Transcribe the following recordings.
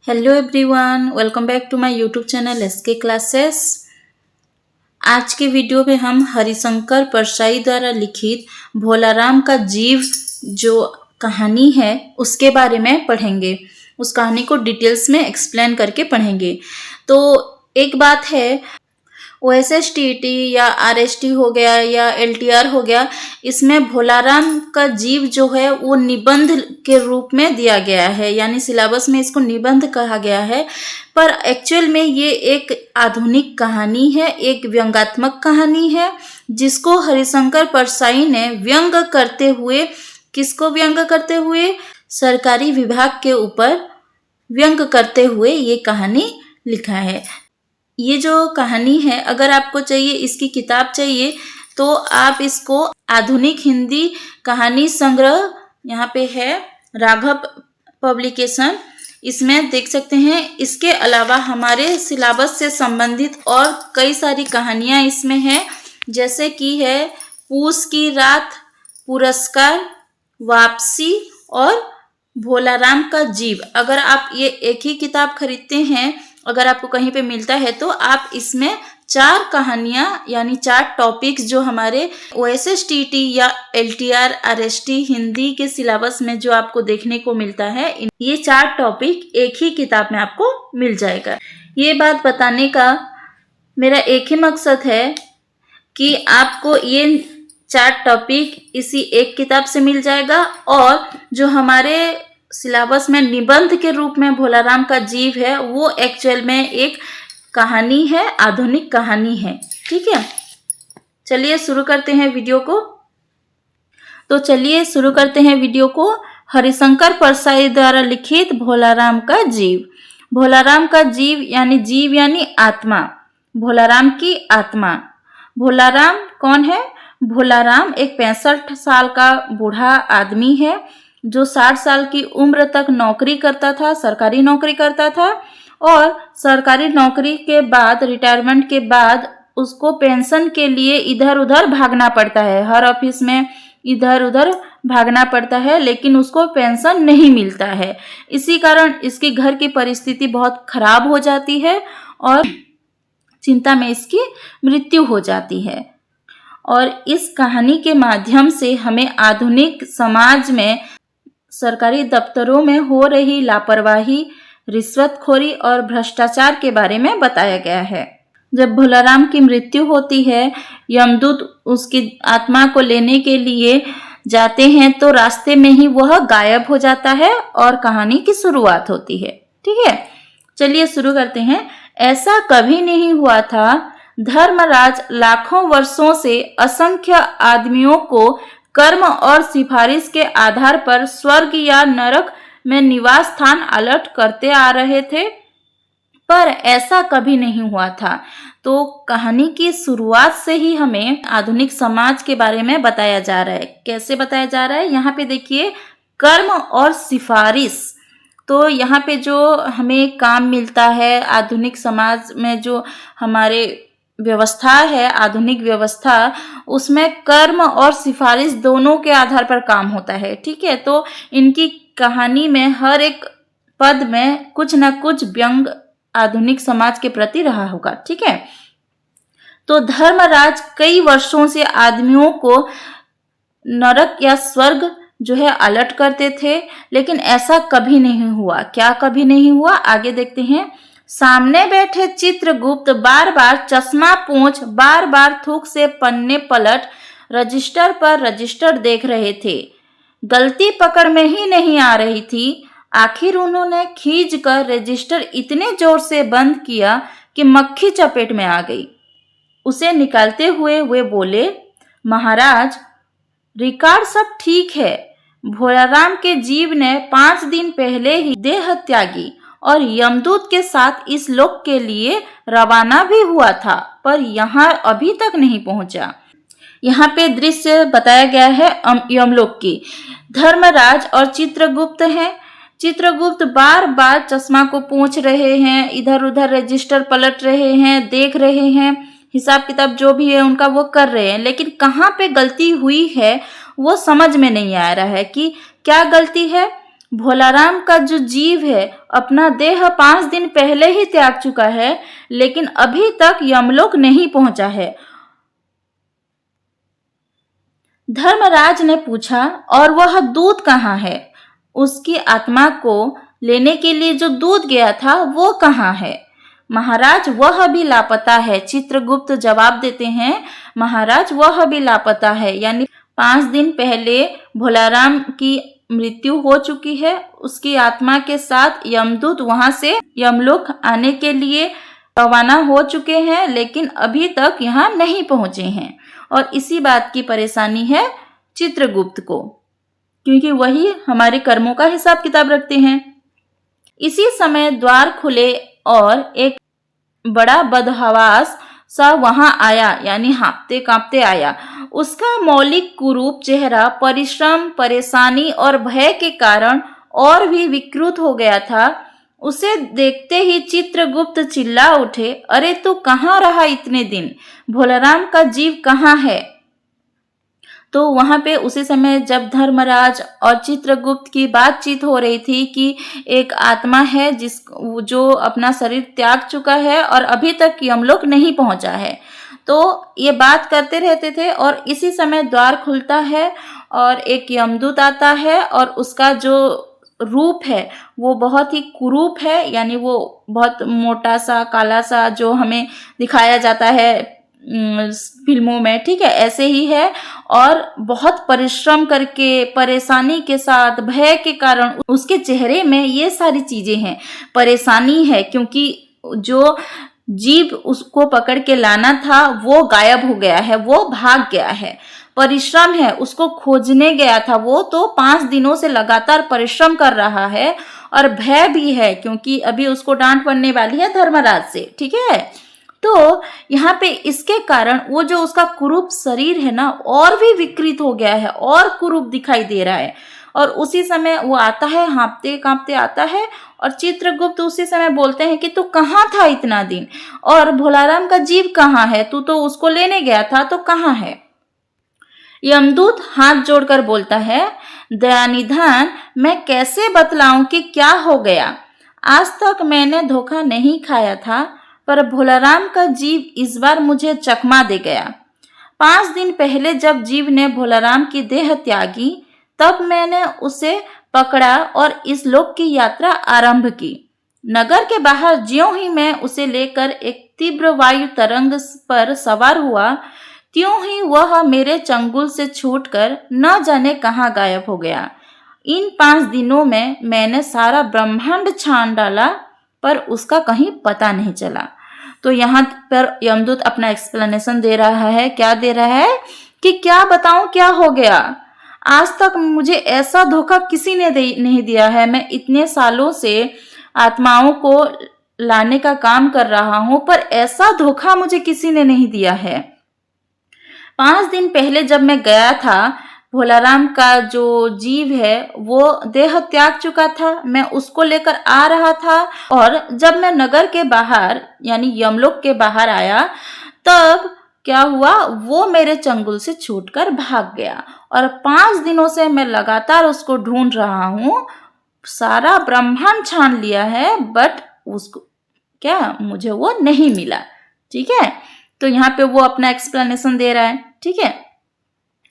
Hello everyone, welcome back to my YouTube channel SK classes. आज के video में हम हरिशंकर परसाई द्वारा लिखित भोलाराम का जीव जो कहानी है उसके बारे में पढ़ेंगे। उस कहानी को डिटेल्स में एक्सप्लेन करके पढ़ेंगे। तो एक बात है, OSSTT या RST हो गया या LTR हो गया, इसमें भोलाराम का जीव जो है वो निबंध के रूप में दिया गया है, यानी सिलेबस में इसको निबंध कहा गया है। पर एक्चुअल में ये एक आधुनिक कहानी है, एक व्यंग्यात्मक कहानी है जिसको हरिशंकर परसाई ने व्यंग करते हुए, किसको व्यंग करते हुए, सरकारी विभाग के ऊपर व्यंग करते हुए ये कहानी लिखा है। ये जो कहानी है, अगर आपको चाहिए, इसकी किताब चाहिए, तो आप इसको आधुनिक हिंदी कहानी संग्रह यहाँ पे है, राघव पब्लिकेशन, इसमें देख सकते हैं। इसके अलावा हमारे सिलेबस से संबंधित और कई सारी कहानियाँ इसमें हैं, जैसे कि है पूस की रात, पुरस्कार, वापसी और भोलाराम का जीव। अगर आप ये एक ही किताब खरीदते हैं, अगर आपको कहीं पे मिलता है, तो आप इसमें 4 कहानियां यानी 4 टॉपिक्स जो हमारे OSSTT या LTR RST हिंदी के सिलेबस में जो आपको देखने को मिलता है, ये 4 टॉपिक एक ही किताब में आपको मिल जाएगा। ये बात बताने का मेरा एक ही मकसद है कि आपको ये 4 टॉपिक इसी एक किताब से मिल जाएगा, और जो हमारे सिलेबस में निबंध के रूप में भोलाराम का जीव है वो एक्चुअल में एक कहानी है, आधुनिक कहानी है। ठीक है, चलिए शुरू करते हैं वीडियो को। हरिशंकर परसाई द्वारा लिखित भोलाराम का जीव। भोलाराम का जीव यानी आत्मा, भोलाराम की आत्मा। भोलाराम कौन है? भोलाराम एक 65 साल का बूढ़ा आदमी है जो 60 साल की उम्र तक नौकरी करता था, सरकारी नौकरी करता था, और सरकारी नौकरी के बाद, रिटायरमेंट के बाद उसको पेंशन के लिए इधर उधर भागना पड़ता है। हर ऑफिस में इधर उधर भागना पड़ता है, लेकिन उसको पेंशन नहीं मिलता है। इसी कारण इसके घर की परिस्थिति बहुत खराब हो जाती है और चिंता में इसकी मृत्यु हो जाती है। और इस कहानी के माध्यम से हमें आधुनिक समाज में सरकारी दफ्तरों में हो रही लापरवाही, रिश्वतखोरी और भ्रष्टाचार के बारे में बताया गया है। जब भोलाराम की मृत्यु होती है, यमदूत उसकी आत्मा को लेने के लिए जाते हैं, तो रास्ते में ही वह गायब हो जाता है और कहानी की शुरुआत होती है। ठीक है, चलिए शुरू करते हैं। ऐसा कभी नहीं हुआ था। धर्मराज लाखों वर्षों से असंख्य आदमियों को कर्म और सिफारिश के आधार पर स्वर्ग या नरक में निवास स्थान अलट करते आ रहे थे, पर ऐसा कभी नहीं हुआ था। तो कहानी की शुरुआत से ही हमें आधुनिक समाज के बारे में बताया जा रहा है। कैसे बताया जा रहा है? यहाँ पे देखिए, कर्म और सिफारिश। तो यहाँ पे जो हमें काम मिलता है आधुनिक समाज में, जो हमारे व्यवस्था है, आधुनिक व्यवस्था, उसमें कर्म और सिफारिश दोनों के आधार पर काम होता है। ठीक है, तो इनकी कहानी में हर एक पद में कुछ न कुछ व्यंग आधुनिक समाज के प्रति रहा होगा। ठीक है, तो धर्मराज कई वर्षों से आदमियों को नरक या स्वर्ग जो है अलर्ट करते थे, लेकिन ऐसा कभी नहीं हुआ। क्या कभी नहीं हुआ? आगे देखते हैं। सामने बैठे चित्रगुप्त बार बार चश्मा पोंछ, बार बार थूक से पन्ने पलट रजिस्टर पर रजिस्टर देख रहे थे। गलती पकड़ में ही नहीं आ रही थी। आखिर उन्होंने खींचकर रजिस्टर इतने जोर से बंद किया कि मक्खी चपेट में आ गई। उसे निकालते हुए वे बोले, महाराज, रिकॉर्ड सब ठीक है। भोलाराम के जीव ने 5 दिन पहले ही देह त्यागी और यमदूत के साथ इस लोक के लिए रवाना भी हुआ था, पर यहाँ अभी तक नहीं पहुंचा। यहाँ पे दृश्य बताया गया है यमलोक की। धर्मराज और चित्रगुप्त हैं। चित्रगुप्त बार बार चश्मा को पोंछ रहे हैं, इधर उधर रजिस्टर पलट रहे हैं, देख रहे हैं, हिसाब किताब जो भी है उनका वो कर रहे हैं, लेकिन कहाँ पे गलती हुई है वो समझ में नहीं आ रहा है कि क्या गलती है। भोलाराम का जो जीव है अपना देह 5 दिन पहले ही त्याग चुका है, लेकिन अभी तक यमलोक नहीं पहुंचा है। धर्मराज ने पूछा, और वह दूत कहाँ है? उसकी आत्मा को लेने के लिए जो दूत गया था वो कहाँ है? महाराज, वह भी लापता है। चित्रगुप्त जवाब देते हैं, महाराज वह भी लापता है। यानी 5 दिन पहले भोलाराम की मृत्यु हो चुकी है। उसकी आत्मा के साथ यमदूत वहां से यमलोक आने के लिए रवाना हो चुके हैं, लेकिन अभी तक यहाँ नहीं पहुंचे हैं। और इसी बात की परेशानी है चित्रगुप्त को, क्योंकि वही हमारे कर्मों का हिसाब किताब रखते हैं। इसी समय द्वार खुले और एक बड़ा बदहवास सा वहां आया, यानी हाँफते कांपते आया। उसका मौलिक कुरूप चेहरा परिश्रम, परेशानी और भय के कारण और भी विकृत हो गया था। उसे देखते ही चित्रगुप्त चिल्ला उठे, अरे तू कहाँ रहा इतने दिन? भोलाराम का जीव कहाँ है? तो वहां पे उसी समय जब धर्मराज और चित्रगुप्त की बातचीत हो रही थी कि एक आत्मा है जो अपना शरीर त्याग चुका है और अभी तक यमलोक नहीं पहुंचा है, तो ये बात करते रहते थे। और इसी समय द्वार खुलता है और एक यमदूत आता है, और उसका जो रूप है वो बहुत ही कुरूप है, यानी वो बहुत मोटा सा काला सा जो हमें दिखाया जाता है फिल्मों में, ठीक है, ऐसे ही है। और बहुत परिश्रम करके, परेशानी के साथ, भय के कारण उसके चेहरे में ये सारी चीजें हैं, परेशानी है, क्योंकि जो जीव उसको पकड़ के लाना था वो गायब हो गया है, वो भाग गया है। परिश्रम है, उसको खोजने गया था, वो तो 5 दिनों से लगातार परिश्रम कर रहा है। और भय भी है, क्योंकि अभी उसको डांट पड़ने वाली है धर्मराज से, ठीक है। तो यहाँ पे इसके कारण वो जो उसका कुरूप शरीर है ना, और भी विकृत हो गया है, और कुरूप दिखाई दे रहा है। और उसी समय वो आता है, हाँफते कांपते आता है, और चित्रगुप्त उसी समय बोलते हैं कि तू कहाँ था इतना दिन, और भोलाराम का जीव कहाँ है? तू तो उसको लेने गया था, तो कहाँ है? यमदूत हाथ जोड़कर बोलता है, दयानिधान, मैं कैसे बतलाऊं कि क्या हो गया? आज तक मैंने धोखा नहीं खाया था, पर भोलाराम का जीव इस बार मुझे चकमा दे गया। 5 दिन पहले जब जीव ने भोलाराम की देह त्यागी, तब मैंने उसे पकड़ा और इस लोक की यात्रा आरंभ की। नगर के बाहर ज्यों ही मैं उसे लेकर एक तीव्र वायु तरंग पर सवार हुआ, त्यों ही वह मेरे चंगुल से छूटकर न जाने कहाँ गायब हो गया। इन 5 दिनों में मैंने सारा ब्रह्मांड छान डाला, पर उसका कहीं पता नहीं चला। तो यहाँ पर यमदूत अपना एक्सप्लेनेशन दे रहा है। क्या दे रहा है कि क्या बताऊं क्या हो गया? आज तक मुझे ऐसा धोखा किसी ने नहीं दिया है। मैं इतने सालों से आत्माओं को लाने का काम कर रहा हूं, पर ऐसा धोखा मुझे किसी ने नहीं दिया है। 5 दिन पहले जब मैं गया था, भोलाराम का जो जीव है वो देह त्याग चुका था। मैं उसको लेकर आ रहा था, और जब मैं नगर के बाहर यानी यमलोक के बाहर आया, तब क्या हुआ, वो मेरे चंगुल से छूटकर भाग गया। और 5 दिनों से मैं लगातार उसको ढूंढ रहा हूँ, सारा ब्रह्मांड छान लिया है, बट उसको क्या मुझे वो नहीं मिला। ठीक है, तो यहाँ पे वो अपना एक्सप्लेनेशन दे रहा है। ठीक है,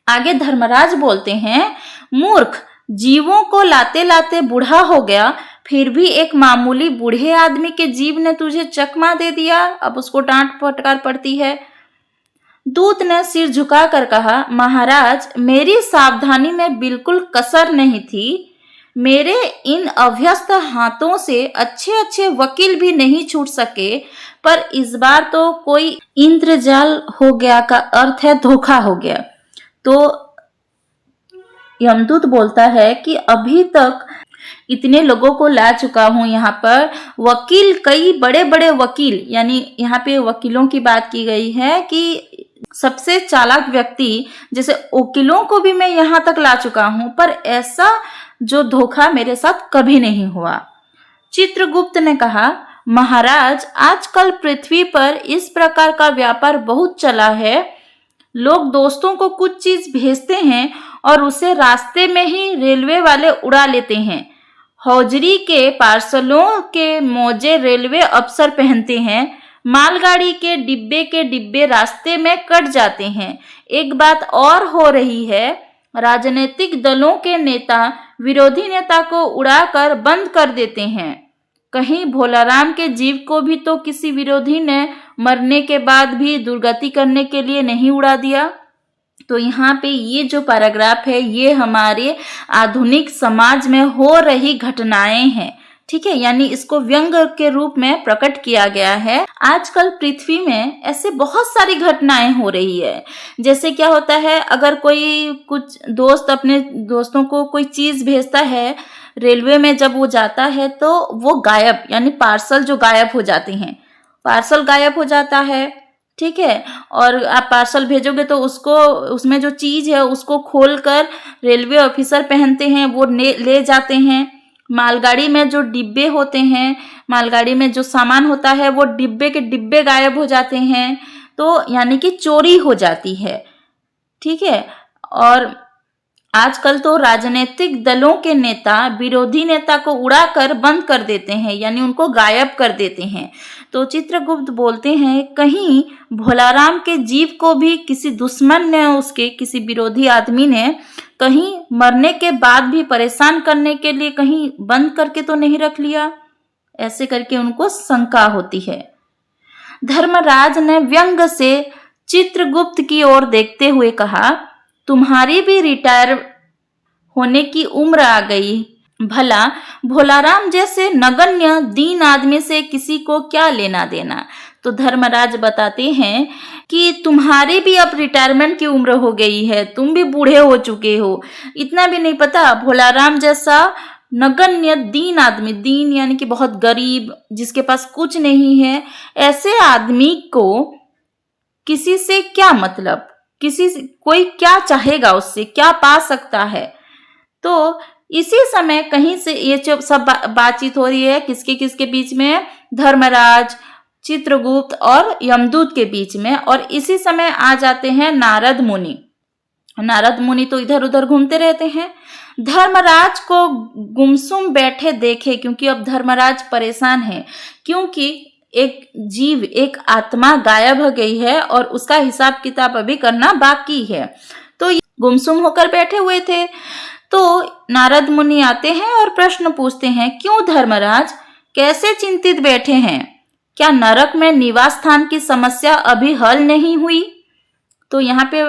आगे धर्मराज बोलते हैं, मूर्ख, जीवों को लाते लाते बूढ़ा हो गया, फिर भी एक मामूली बूढ़े आदमी के जीव ने तुझे चकमा दे दिया। अब उसको डांट फटकार पड़ती है। दूत ने सिर झुकाकर कहा, महाराज, मेरी सावधानी में बिल्कुल कसर नहीं थी। मेरे इन अभ्यस्त हाथों से अच्छे अच्छे वकील भी नहीं छूट सके, पर इस बार तो कोई इंद्रजाल हो गया का अर्थ है धोखा हो गया। तो यमदूत बोलता है कि अभी तक इतने लोगों को ला चुका हूं यहाँ पर, वकील, कई बड़े बड़े वकील, यानी यहाँ पे वकीलों की बात की गई है कि सबसे चालाक व्यक्ति जैसे वकीलों को भी मैं यहाँ तक ला चुका हूं, पर ऐसा जो धोखा मेरे साथ कभी नहीं हुआ। चित्रगुप्त ने कहा, महाराज, आजकल पृथ्वी पर इस प्रकार का व्यापार बहुत चला है। लोग दोस्तों को कुछ चीज भेजते हैं और उसे रास्ते में ही रेलवे वाले उड़ा लेते हैं। हौजरी के पार्सलों के मोजे रेलवे अफसर पहनते हैं। मालगाड़ी के डिब्बे रास्ते में कट जाते हैं। एक बात और हो रही है, राजनीतिक दलों के नेता विरोधी नेता को उड़ाकर बंद कर देते हैं। कहीं भोलाराम के जीव को भी तो किसी विरोधी ने मरने के बाद भी दुर्गति करने के लिए नहीं उड़ा दिया। तो यहाँ पे ये जो पैराग्राफ है ये हमारे आधुनिक समाज में हो रही घटनाएं हैं, ठीक है। यानी इसको व्यंग के रूप में प्रकट किया गया है। आजकल पृथ्वी में ऐसे बहुत सारी घटनाएं हो रही है। जैसे क्या होता है, अगर कोई कुछ दोस्त अपने दोस्तों को कोई चीज भेजता है, रेलवे में जब वो जाता है तो वो गायब, यानी पार्सल जो गायब हो जाते हैं, पार्सल गायब हो जाता है, ठीक है। और आप पार्सल भेजोगे तो उसको, उसमें जो चीज है उसको खोलकर रेलवे ऑफिसर पहनते हैं, वो ले जाते हैं। मालगाड़ी में जो डिब्बे होते हैं, मालगाड़ी में जो सामान होता है, वो डिब्बे के डिब्बे गायब हो जाते हैं। तो यानी कि चोरी हो जाती है, ठीक है। और आजकल तो राजनीतिक दलों के नेता विरोधी नेता को उड़ाकर बंद कर देते हैं, यानी उनको गायब कर देते हैं। तो चित्रगुप्त बोलते हैं, कहीं भोलाराम के जीव को भी किसी दुश्मन ने, उसके किसी विरोधी आदमी ने कहीं मरने के बाद भी परेशान करने के लिए कहीं बंद करके तो नहीं रख लिया। ऐसे करके उनको शंका होती है। धर्मराज ने व्यंग से चित्रगुप्त की ओर देखते हुए कहा, तुम्हारी भी रिटायर होने की उम्र आ गई। भला भोलाराम जैसे नगण्य दीन आदमी से किसी को क्या लेना देना। तो धर्मराज बताते हैं कि तुम्हारी भी अब रिटायरमेंट की उम्र हो गई है, तुम भी बूढ़े हो चुके हो। इतना भी नहीं पता, भोलाराम जैसा नगण्य दीन आदमी, दीन यानी कि बहुत गरीब, जिसके पास कुछ नहीं है, ऐसे आदमी को किसी से क्या मतलब, किसी से कोई क्या चाहेगा, उससे क्या पा सकता है। तो इसी समय कहीं से ये जो सब बातचीत हो रही है, किसके किसके बीच में, धर्मराज, चित्रगुप्त और यमदूत के बीच में। और इसी समय आ जाते हैं नारद मुनि। नारद मुनि तो इधर उधर घूमते रहते हैं। धर्मराज को गुमसुम बैठे देखे, क्योंकि अब धर्मराज परेशान है, क्योंकि एक जीव, एक आत्मा गायब हो गई है और उसका हिसाब किताब अभी करना बाकी है। तो गुमसुम होकर बैठे हुए थे। तो नारद मुनि आते हैं और प्रश्न पूछते हैं, क्यों धर्मराज, कैसे चिंतित बैठे हैं? क्या नरक में निवास स्थान की समस्या अभी हल नहीं हुई? तो यहाँ पे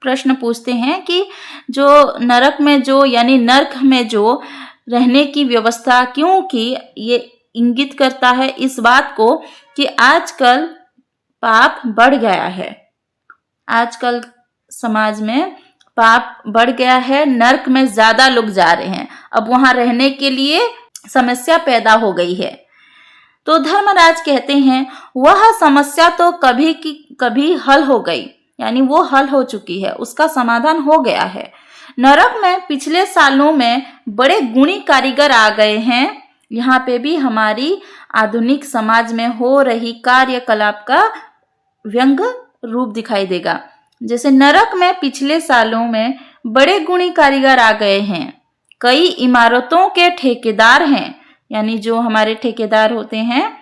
प्रश्न पूछते हैं कि जो नरक में जो, यानी नरक में जो रहने की व्यवस्था, क्योंकि ये इंगित करता है इस बात को कि आजकल पाप बढ़ गया है, आजकल समाज में पाप बढ़ गया है, नरक में ज्यादा लोग जा रहे हैं, अब वहां रहने के लिए समस्या पैदा हो गई है। तो धर्मराज कहते हैं, वह समस्या तो कभी की कभी हल हो गई, यानी वो हल हो चुकी है, उसका समाधान हो गया है। नरक में पिछले सालों में बड़े गुणी कारीगर आ गए हैं। यहाँ पे भी हमारी आधुनिक समाज में हो रही कार्यकलाप का व्यंग रूप दिखाई देगा। जैसे नरक में पिछले सालों में बड़े गुणी कारीगर आ गए हैं, कई इमारतों के ठेकेदार हैं, यानी जो हमारे ठेकेदार होते हैं,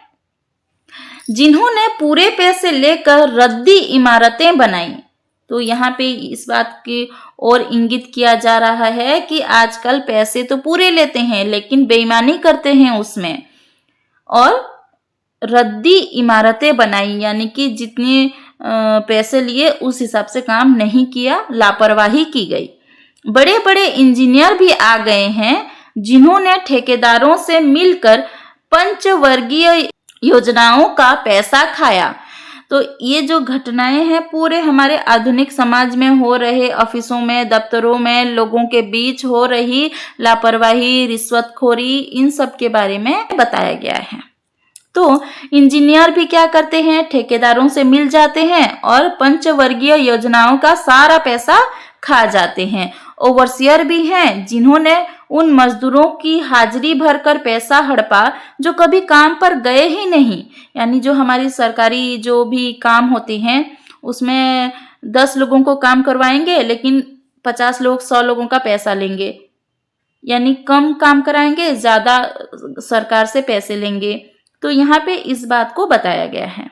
जिन्होंने पूरे पैसे लेकर रद्दी इमारतें बनाई। तो यहाँ पे इस बात की और इंगित किया जा रहा है कि आजकल पैसे तो पूरे लेते हैं लेकिन बेईमानी करते हैं उसमें, और रद्दी इमारतें बनाई, यानी कि जितने पैसे लिए उस हिसाब से काम नहीं किया, लापरवाही की गई। बड़े बड़े इंजीनियर भी आ गए हैं, जिन्होंने ठेकेदारों से मिलकर पंचवर्गीय योजनाओं का पैसा खाया। तो ये जो घटनाएं हैं पूरे हमारे आधुनिक समाज में हो रहे, ऑफिसों में, दफ्तरों में लोगों के बीच हो रही लापरवाही, रिश्वतखोरी, इन सब के बारे में बताया गया है। तो इंजीनियर भी क्या करते हैं, ठेकेदारों से मिल जाते हैं और पंचवर्गीय योजनाओं का सारा पैसा खा जाते हैं। ओवरसियर भी हैं, जिन्होंने उन मजदूरों की हाजिरी भरकर पैसा हड़पा जो कभी काम पर गए ही नहीं। यानी जो हमारी सरकारी जो भी काम होते हैं उसमें 10 लोगों को काम करवाएंगे लेकिन 50 लोग 100 लोगों का पैसा लेंगे, यानी कम काम कराएंगे, ज्यादा सरकार से पैसे लेंगे। तो यहाँ पे इस बात को बताया गया है।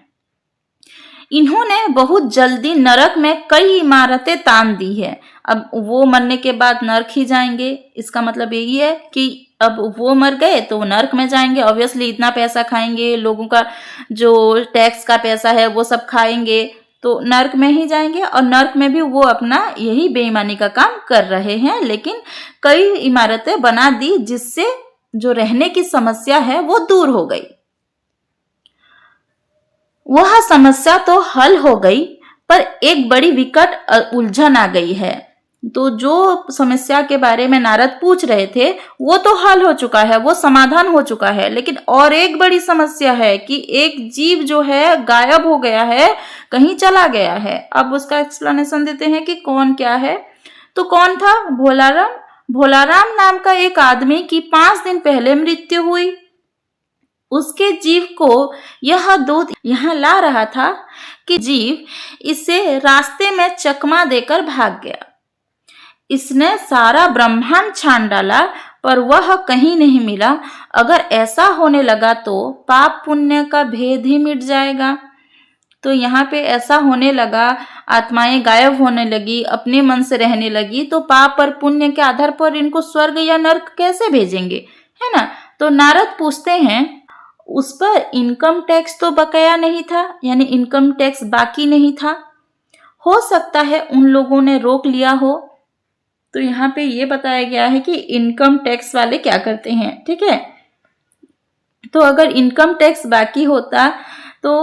इन्होंने बहुत जल्दी नरक में कई इमारतें तान दी है। अब वो मरने के बाद नरक ही जाएंगे, इसका मतलब यही है कि अब वो मर गए तो वो नरक में जाएंगे। ऑब्वियसली इतना पैसा खाएंगे, लोगों का जो टैक्स का पैसा है वो सब खाएंगे, तो नरक में ही जाएंगे। और नरक में भी वो अपना यही बेईमानी का काम कर रहे हैं, लेकिन कई इमारतें बना दी जिससे जो रहने की समस्या है वो दूर हो गई। वह समस्या तो हल हो गई, पर एक बड़ी विकट उलझन आ गई है। तो जो समस्या के बारे में नारद पूछ रहे थे वो तो हल हो चुका है, वो समाधान हो चुका है, लेकिन और एक बड़ी समस्या है कि एक जीव जो है गायब हो गया है, कहीं चला गया है। अब उसका एक्सप्लेनेशन देते हैं कि कौन क्या है। तो कौन था? भोलाराम। भोलाराम नाम का एक आदमी की 5 दिन पहले मृत्यु हुई। उसके जीव को यह दूध यहाँ ला रहा था कि जीव इसे रास्ते में चकमा देकर भाग गया। इसने सारा ब्रह्मांड छान डाला, पर वह कहीं नहीं मिला। अगर ऐसा होने लगा तो पाप पुण्य का भेद ही मिट जाएगा। तो यहाँ पे ऐसा होने लगा, आत्माएं गायब होने लगी, अपने मन से रहने लगी, तो पाप और पुण्य के आधार पर इनको स्वर्ग या नरक कैसे भेजेंगे, है ना। तो नारद पूछते हैं, उस पर इनकम टैक्स तो बकाया नहीं था, यानी इनकम टैक्स बाकी नहीं था। हो सकता है उन लोगों ने रोक लिया हो। तो यहाँ पे ये बताया गया है कि इनकम टैक्स वाले क्या करते हैं, ठीक है। तो अगर इनकम टैक्स बाकी होता तो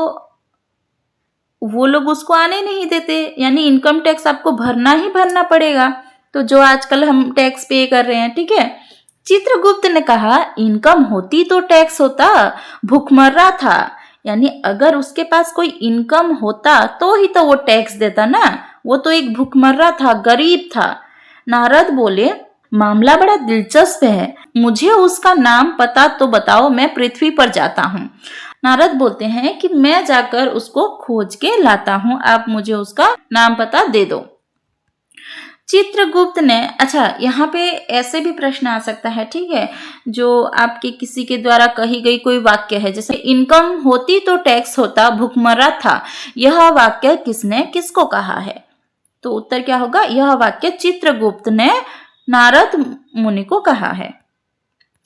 वो लोग उसको आने नहीं देते, यानी इनकम टैक्स आपको भरना ही भरना पड़ेगा। तो जो आजकल हम टैक्स पे कर रहे हैं, ठीक है। चित्रगुप्त ने कहा, इनकम होती तो टैक्स होता, भूखमर्रा था, यानी अगर उसके पास कोई इनकम होता तो ही तो वो टैक्स देता ना। वो तो एक भूखमर्रा था, गरीब था। नारद बोले, मामला बड़ा दिलचस्प है, मुझे उसका नाम पता तो बताओ, मैं पृथ्वी पर जाता हूँ। नारद बोलते हैं कि मैं जाकर उसको खोज के लाता हूँ, आप मुझे उसका नाम पता दे दो। चित्रगुप्त ने, अच्छा यहाँ पे ऐसे भी प्रश्न आ सकता है, ठीक है, जो आपके किसी के द्वारा कही गई कोई वाक्य है, जैसे इनकम होती तो टैक्स होता, भूखमरा था, यह वाक्य किसने किसको कहा है? तो उत्तर क्या होगा? यह वाक्य चित्रगुप्त ने नारद मुनि को कहा है।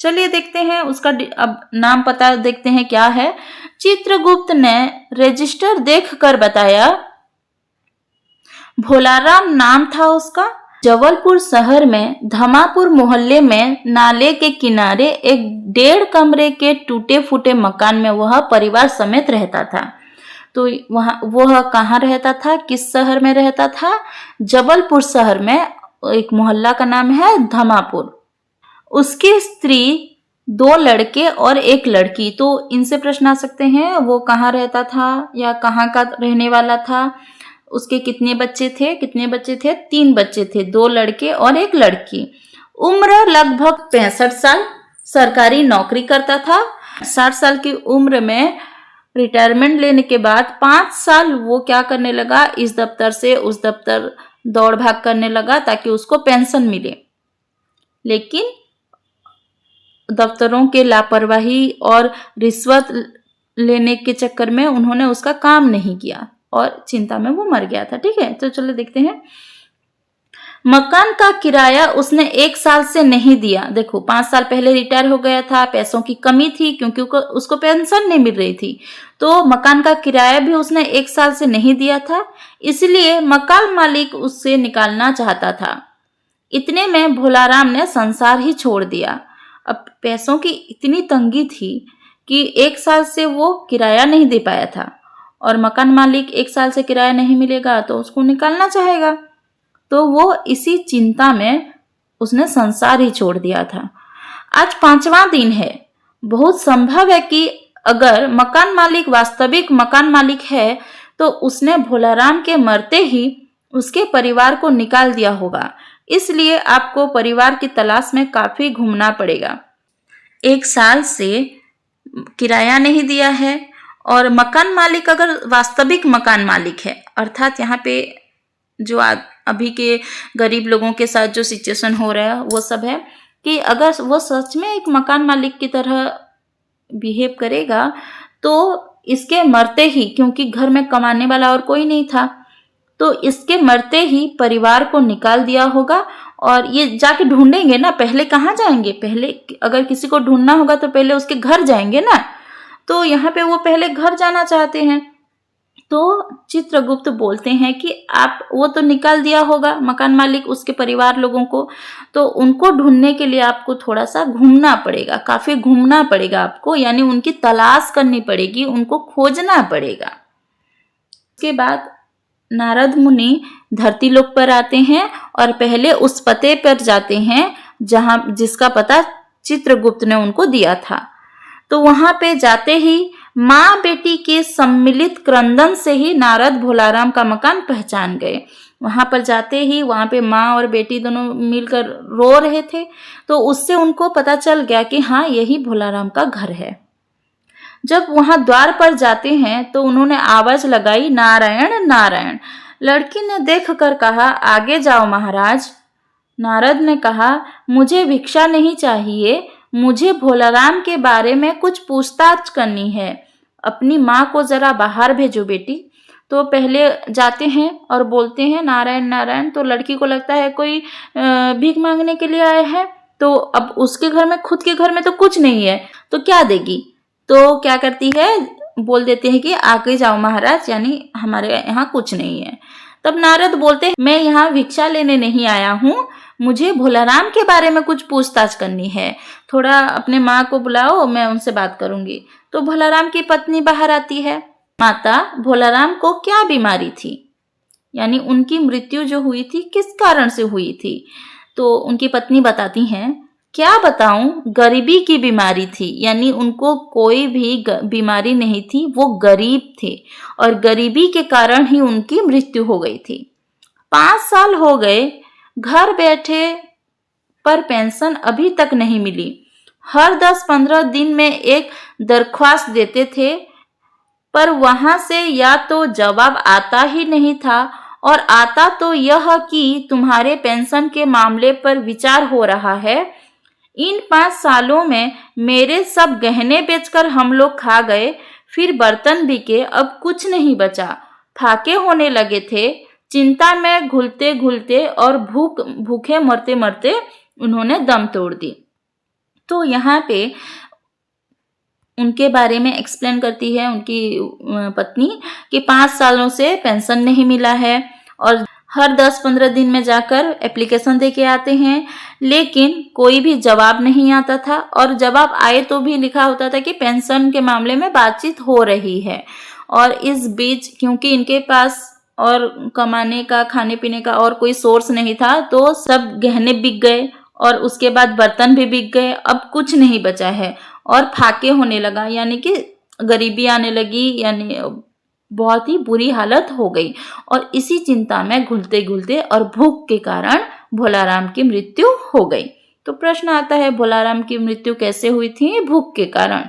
चलिए देखते हैं उसका अब नाम पता देखते हैं क्या है। चित्रगुप्त ने रजिस्टर देखकर बताया, भोलाराम नाम था उसका। जबलपुर शहर में धमापुर मोहल्ले में नाले के किनारे एक 1.5 कमरे के टूटे फूटे मकान में वह परिवार समेत रहता था। तो वह कहाँ रहता था, किस शहर में रहता था? जबलपुर शहर में एक मोहल्ला का नाम है धमापुर। उसकी स्त्री, 2 लड़के और 1 लड़की। तो इनसे प्रश्न आ सकते हैं, वो कहाँ रहता था या कहाँ का रहने वाला था, उसके कितने बच्चे थे? 3 बच्चे थे, 2 लड़के और 1 लड़की। उम्र लगभग 65 साल, सरकारी नौकरी करता था। 60 साल की उम्र में रिटायरमेंट लेने के बाद 5 साल वो क्या करने लगा, इस दफ्तर से उस दफ्तर दौड़ भाग करने लगा ताकि उसको पेंशन मिले। लेकिन दफ्तरों के लापरवाही और रिश्वत लेने के चक्कर में उन्होंने उसका काम नहीं किया और चिंता में वो मर गया था, ठीक है। तो चलो देखते हैं। मकान का किराया उसने 1 साल से नहीं दिया। देखो 5 साल पहले रिटायर हो गया था, पैसों की कमी थी क्योंकि उसको पेंशन नहीं मिल रही थी, तो मकान का किराया भी उसने 1 साल से नहीं दिया था, इसलिए मकान मालिक उससे निकालना चाहता था। इतने में भोलाराम ने संसार ही छोड़ दिया। अब पैसों की इतनी तंगी थी कि 1 साल से वो किराया नहीं दे पाया था और मकान मालिक 1 साल से किराया नहीं मिलेगा तो उसको निकालना चाहेगा। तो वो इसी चिंता में उसने संसार ही छोड़ दिया था। आज 5वां दिन है। बहुत संभव है कि अगर मकान मालिक वास्तविक मकान मालिक है तो उसने भोलाराम के मरते ही उसके परिवार को निकाल दिया होगा। इसलिए आपको परिवार की तलाश में काफी घूमना पड़ेगा। 1 साल से किराया नहीं दिया है और मकान मालिक अगर वास्तविक मकान मालिक है, अर्थात यहाँ पे जो अभी के गरीब लोगों के साथ जो सिचुएशन हो रहा है वो सब है, कि अगर वो सच में एक मकान मालिक की तरह बिहेव करेगा तो इसके मरते ही, क्योंकि घर में कमाने वाला और कोई नहीं था, तो इसके मरते ही परिवार को निकाल दिया होगा। और ये जाके ढूंढेंगे ना, पहले कहाँ जाएंगे, पहले अगर किसी को ढूंढना होगा तो पहले उसके घर जाएंगे ना, तो यहाँ पे वो पहले घर जाना चाहते हैं। तो चित्रगुप्त बोलते हैं कि आप, वो तो निकाल दिया होगा मकान मालिक उसके परिवार लोगों को, तो उनको ढूंढने के लिए आपको थोड़ा सा घूमना पड़ेगा, काफी घूमना पड़ेगा आपको, यानी उनकी तलाश करनी पड़ेगी, उनको खोजना पड़ेगा। उसके बाद नारद मुनि धरती लोक पर आते हैं और पहले उस पते पर जाते हैं जिसका पता चित्रगुप्त ने उनको दिया था। तो वहां पे जाते ही माँ बेटी के सम्मिलित क्रंदन से ही नारद भोलाराम का मकान पहचान गए। वहां पर जाते ही वहां पे माँ और बेटी दोनों मिलकर रो रहे थे, तो उससे उनको पता चल गया कि हाँ, यही भोलाराम का घर है। जब वहां द्वार पर जाते हैं तो उन्होंने आवाज लगाई, नारायण नारायण। लड़की ने देखकर कहा, आगे जाओ महाराज। नारद ने कहा, मुझे भिक्षा नहीं चाहिए, मुझे भोलाराम के बारे में कुछ पूछताछ करनी है। अपनी माँ को जरा बाहर भेजो बेटी। तो पहले जाते हैं और बोलते हैं नारायण नारायण। तो लड़की को लगता है कोई भीख मांगने के लिए आए हैं, तो अब उसके घर में, खुद के घर में तो कुछ नहीं है, तो क्या देगी। तो क्या करती है, बोल देते हैं कि आगे जाओ महाराज, यानी हमारे यहाँ कुछ नहीं है। तब नारद बोलते हैं, मैं यहाँ भिक्षा लेने नहीं आया हूँ, मुझे भोलाराम के बारे में कुछ पूछताछ करनी है, थोड़ा अपने माँ को बुलाओ, मैं उनसे बात करूंगी। तो भोलाराम की पत्नी बाहर आती है। माता, भोलाराम को क्या बीमारी थी, यानी उनकी मृत्यु जो हुई थी किस कारण से हुई थी। तो उनकी पत्नी बताती हैं, क्या बताऊं, गरीबी की बीमारी थी, यानी उनको कोई भी बीमारी नहीं थी, वो गरीब थे और गरीबी के कारण ही उनकी मृत्यु हो गई थी। 5 साल हो गए, घर बैठे पर पेंशन अभी तक नहीं मिली। हर 10-15 दिन में एक दरख्वास्त देते थे, पर वहां से या तो जवाब आता ही नहीं था, और आता तो यह कि तुम्हारे पेंशन के मामले पर विचार हो रहा है। इन 5 सालों में मेरे सब गहने बेचकर हम लोग खा गए, फिर बर्तन बिके, अब कुछ नहीं बचा। फाके होने लगे थे, चिंता में घुलते घुलते और भूखे मरते मरते उन्होंने दम तोड़ दी। तो यहाँ पे उनके बारे में एक्सप्लेन करती है उनकी पत्नी कि 5 सालों से पेंशन नहीं मिला है और हर 10-15 दिन में जाकर एप्लीकेशन दे के आते हैं, लेकिन कोई भी जवाब नहीं आता था, और जवाब आए तो भी लिखा होता था कि पेंशन के मामले में बातचीत हो रही है। और इस बीच क्योंकि इनके पास और कमाने का, खाने पीने का और कोई सोर्स नहीं था, तो सब गहने बिक गए और उसके बाद बर्तन भी बिक गए, अब कुछ नहीं बचा है और फाके होने लगा, यानी कि गरीबी आने लगी, यानी बहुत ही बुरी हालत हो गई। और इसी चिंता में घुलते घुलते और भूख के कारण भोलाराम की मृत्यु हो गई। तो प्रश्न आता है, भोलाराम की मृत्यु कैसे हुई थी? भूख के कारण।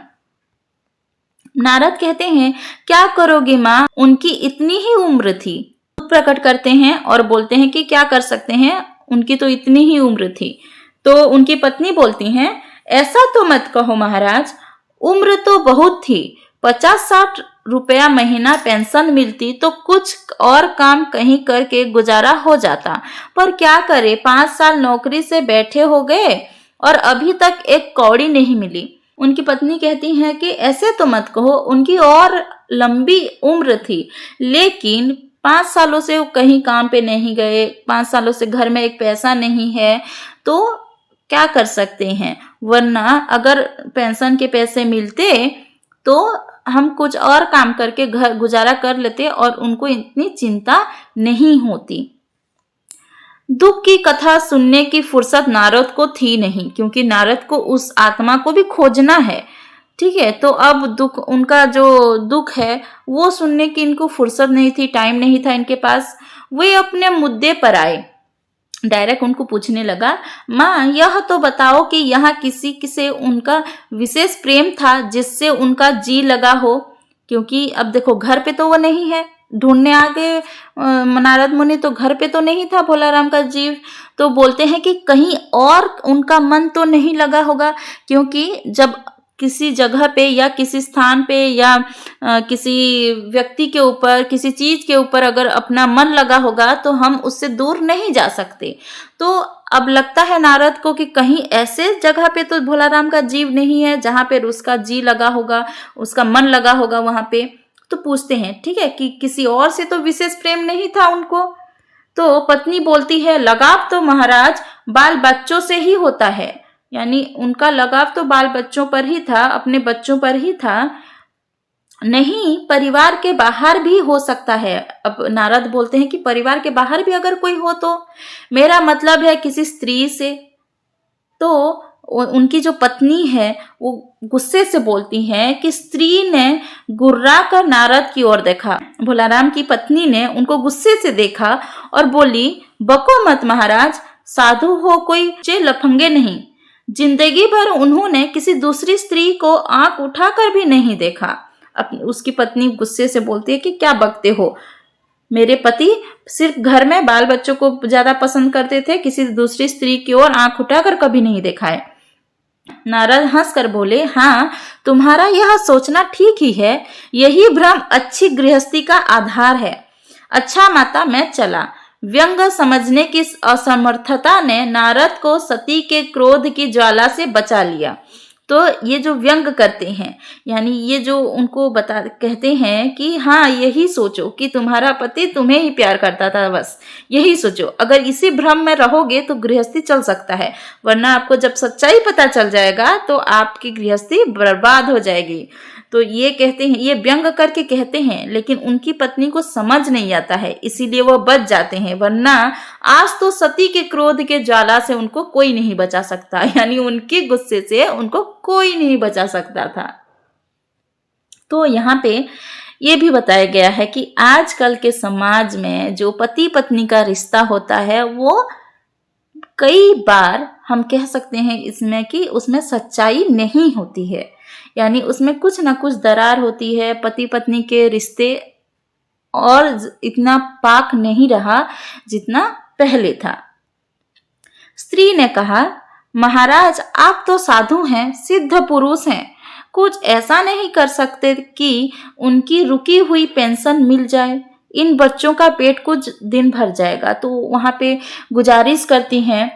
नारद कहते हैं, क्या करोगे माँ, उनकी इतनी ही उम्र थी। प्रकट करते हैं और बोलते हैं कि क्या कर सकते हैं, उनकी तो इतनी ही उम्र थी। तो उनकी पत्नी बोलती हैं, ऐसा तो मत कहो महाराज, उम्र तो बहुत थी, 50-60 रुपया महीना पेंशन मिलती तो कुछ और काम कहीं करके गुजारा हो जाता, पर क्या करे, 5 साल नौकरी से बैठे हो गए और अभी तक एक कौड़ी नहीं मिली। उनकी पत्नी कहती हैं कि ऐसे तो मत कहो, उनकी और लंबी उम्र थी, लेकिन 5 सालों से वो कहीं काम पे नहीं गए, 5 सालों से घर में एक पैसा नहीं है, तो क्या कर सकते हैं, वरना अगर पेंशन के पैसे मिलते तो हम कुछ और काम करके घर गुजारा कर लेते और उनको इतनी चिंता नहीं होती। दुख की कथा सुनने की फुर्सत नारद को थी नहीं, क्योंकि नारद को उस आत्मा को भी खोजना है। ठीक है, तो अब दुख, उनका जो दुख है वो सुनने की इनको फुर्सत नहीं थी, टाइम नहीं था इनके पास। वे अपने मुद्दे पर आए, डायरेक्ट उनको पूछने लगा, माँ यह तो बताओ कि यहाँ किसी से उनका विशेष प्रेम था जिससे उनका जी लगा हो, क्योंकि अब देखो घर पे तो वो नहीं है, ढूंढने आ गए नारद मुनि, तो घर पे तो नहीं था भोलाराम का जीव। तो बोलते हैं कि कहीं और उनका मन तो नहीं लगा होगा, क्योंकि जब किसी जगह पे या किसी स्थान पे या किसी व्यक्ति के ऊपर, किसी चीज के ऊपर अगर अपना मन लगा होगा तो हम उससे दूर नहीं जा सकते। तो अब लगता है नारद को कि कहीं ऐसे जगह पे तो भोलाराम का जीव नहीं है जहाँ पे उसका जी लगा होगा, उसका मन लगा होगा वहां पे। तो पूछते हैं, ठीक है, कि किसी और से तो विशेष प्रेम नहीं था उनको। तो पत्नी बोलती है, लगाव तो महाराज बाल बच्चों से ही होता है, यानी उनका लगाव तो बाल बच्चों पर ही था, अपने बच्चों पर ही था, नहीं परिवार के बाहर भी हो सकता है। अब नारद बोलते हैं कि परिवार के बाहर भी अगर कोई हो तो मेरा मतलब है किसी स्त्री से। तो उनकी जो पत्नी है वो गुस्से से बोलती है कि स्त्री ने गुर्रा कर नारद की ओर देखा। भोलाराम की पत्नी ने उनको गुस्से से देखा और बोली, बको मत महाराज, साधु हो कोई चे लफंगे नहीं। जिंदगी भर उन्होंने किसी दूसरी स्त्री को आंख उठाकर भी नहीं देखा। उसकी पत्नी गुस्से से बोलती है कि क्या बकते हो, मेरे पति सिर्फ घर में बाल बच्चों को ज्यादा पसंद करते थे, किसी दूसरी स्त्री की ओर आंख उठाकर कभी नहीं देखा है। नारद हंसकर बोले, हाँ तुम्हारा यह सोचना ठीक ही है, यही भ्रम अच्छी गृहस्थी का आधार है। अच्छा माता मैं चला। व्यंग समझने की असमर्थता ने नारद को सती के क्रोध की ज्वाला से बचा लिया। तो ये जो व्यंग करते हैं, यानी ये जो उनको कहते हैं कि हाँ यही सोचो कि तुम्हारा पति तुम्हें ही प्यार करता था, बस यही सोचो, अगर इसी भ्रम में रहोगे तो गृहस्थी चल सकता है, वरना आपको जब सच्चाई पता चल जाएगा तो आपकी गृहस्थी बर्बाद हो जाएगी। तो ये कहते हैं, ये व्यंग करके कहते हैं, लेकिन उनकी पत्नी को समझ नहीं आता है, इसीलिए वो बच जाते हैं, वरना आज तो सती के क्रोध के ज्वाला से उनको कोई नहीं बचा सकता, यानी उनके गुस्से से उनको कोई नहीं बचा सकता था। तो यहाँ पे ये भी बताया गया है कि आजकल के समाज में जो पति पत्नी का रिश्ता होता है वो कई बार हम कह सकते हैं इसमें कि उसमें सच्चाई नहीं होती है, यानी उसमें कुछ ना कुछ दरार होती है। पति पत्नी के रिश्ते और इतना पाक नहीं रहा जितना पहले था। स्त्री ने कहा, महाराज आप तो साधु हैं, सिद्ध पुरुष हैं, कुछ ऐसा नहीं कर सकते कि उनकी रुकी हुई पेंशन मिल जाए, इन बच्चों का पेट कुछ दिन भर जाएगा। तो वहां पे गुजारिश करती हैं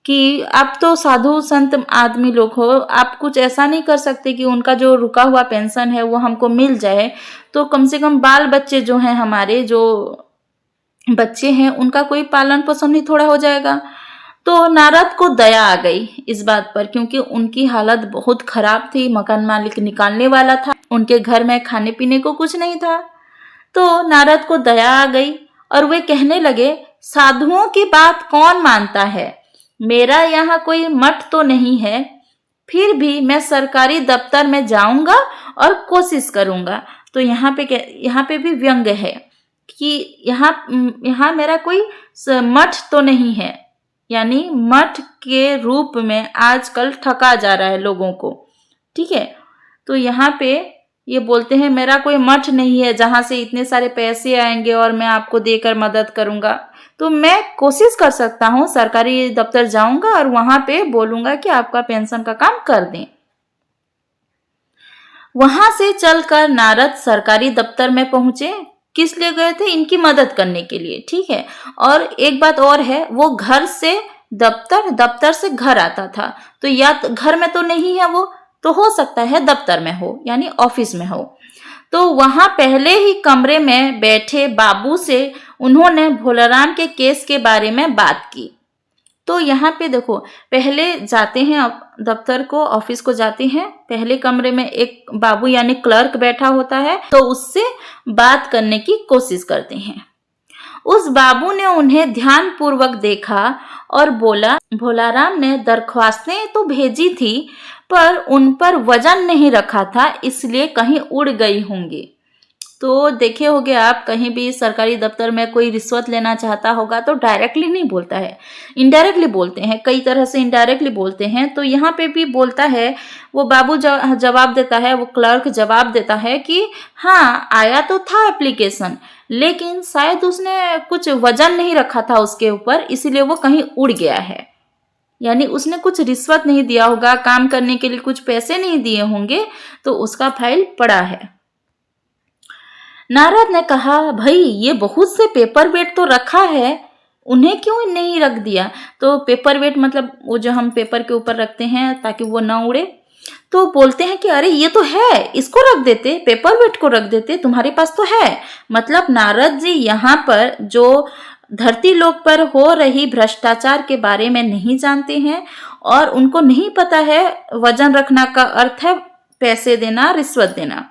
कि आप तो साधु संत आदमी लोग हो, आप कुछ ऐसा नहीं कर सकते कि उनका जो रुका हुआ पेंशन है वो हमको मिल जाए, तो कम से कम बाल बच्चे जो हैं, हमारे जो बच्चे हैं, उनका कोई पालन पोषण ही थोड़ा हो जाएगा। तो नारद को दया आ गई इस बात पर, क्योंकि उनकी हालत बहुत खराब थी, मकान मालिक निकालने वाला था, उनके घर में खाने पीने को कुछ नहीं था। तो नारद को दया आ गई और वे कहने लगे, साधुओं की बात कौन मानता है, मेरा यहाँ कोई मठ तो नहीं है, फिर भी मैं सरकारी दफ्तर में जाऊंगा और कोशिश करूंगा। तो यहाँ पे भी व्यंग है कि यहाँ मेरा कोई मठ तो नहीं है, यानी मठ के रूप में आजकल ठगा जा रहा है लोगों को, ठीक है। तो यहाँ पे ये बोलते हैं, मेरा कोई मठ नहीं है जहां से इतने सारे पैसे आएंगे और मैं आपको देकर मदद करूंगा, तो मैं कोशिश कर सकता हूँ, सरकारी दफ्तर जाऊंगा और वहां पे बोलूंगा कि आपका पेंशन का काम कर दें। वहां से चलकर नारद सरकारी दफ्तर में पहुंचे। किस लिए गए थे? इनकी मदद करने के लिए, ठीक है। और एक बात और है, वो घर से दफ्तर, दफ्तर से घर आता था, तो या तो घर में तो नहीं है वो, तो हो सकता है दफ्तर में हो, यानी ऑफिस में हो। तो वहां पहले ही कमरे में बैठे बाबू से उन्होंने भोलाराम के केस के बारे में बात की। तो यहाँ पे देखो, पहले जाते हैं दफ्तर को, ऑफिस को जाते हैं, पहले कमरे में एक बाबू यानी क्लर्क बैठा होता है, तो उससे बात करने की कोशिश करते हैं। उस बाबू ने उन्हें ध्यान पूर्वक देखा और बोला, भोलाराम ने दरख्वास्तें तो भेजी थी पर उन पर वजन नहीं रखा था, इसलिए कहीं उड़ गई होंगी। तो देखे होंगे आप, कहीं भी सरकारी दफ्तर में कोई रिश्वत लेना चाहता होगा तो डायरेक्टली नहीं बोलता है, इनडायरेक्टली बोलते हैं, कई तरह से इनडायरेक्टली बोलते हैं। तो यहाँ पे भी बोलता है, वो बाबू जवाब देता है, वो क्लर्क जवाब देता है कि हाँ आया तो था एप्लीकेशन, लेकिन शायद उसने कुछ वजन नहीं रखा था उसके ऊपर, इसीलिए वो कहीं उड़ गया है। यानी उसने कुछ रिश्वत नहीं दिया होगा, काम करने के लिए कुछ पैसे नहीं दिए होंगे, तो उसका फाइल पड़ा है। नारद ने कहा, भाई ये बहुत से पेपर वेट तो रखा है, उन्हें क्यों नहीं रख दिया? तो पेपर वेट मतलब वो जो हम पेपर के ऊपर रखते हैं ताकि वो ना उड़े। तो बोलते हैं कि अरे ये तो है, इसको रख देते, पेपर वेट को रख देते, तुम्हारे पास तो है। मतलब नारद जी यहाँ पर जो धरती लोक पर हो रही भ्रष्टाचार के बारे में नहीं जानते हैं, और उनको नहीं पता है वजन रखना का अर्थ है पैसे देना, रिश्वत देना।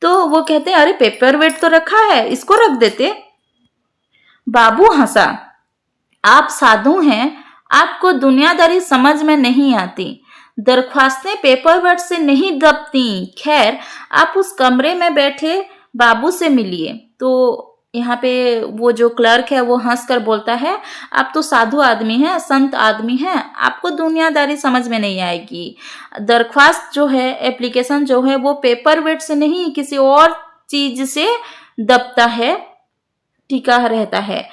तो वो कहते हैं अरे पेपर वेट तो रखा है, इसको रख देते। बाबू हंसा, आप साधु हैं, आपको दुनियादारी समझ में नहीं आती, दरख्वास्तें पेपर वेट से नहीं दबती। खैर आप उस कमरे में बैठे बाबू से मिलिए। तो यहाँ पे वो जो क्लर्क है वो हंसकर बोलता है, आप तो साधु आदमी हैं, संत आदमी हैं, आपको दुनियादारी समझ में नहीं आएगी। दरख्वास्त जो है, एप्लीकेशन जो है, वो पेपर वेट से नहीं किसी और चीज से दबता है, टिका रहता है।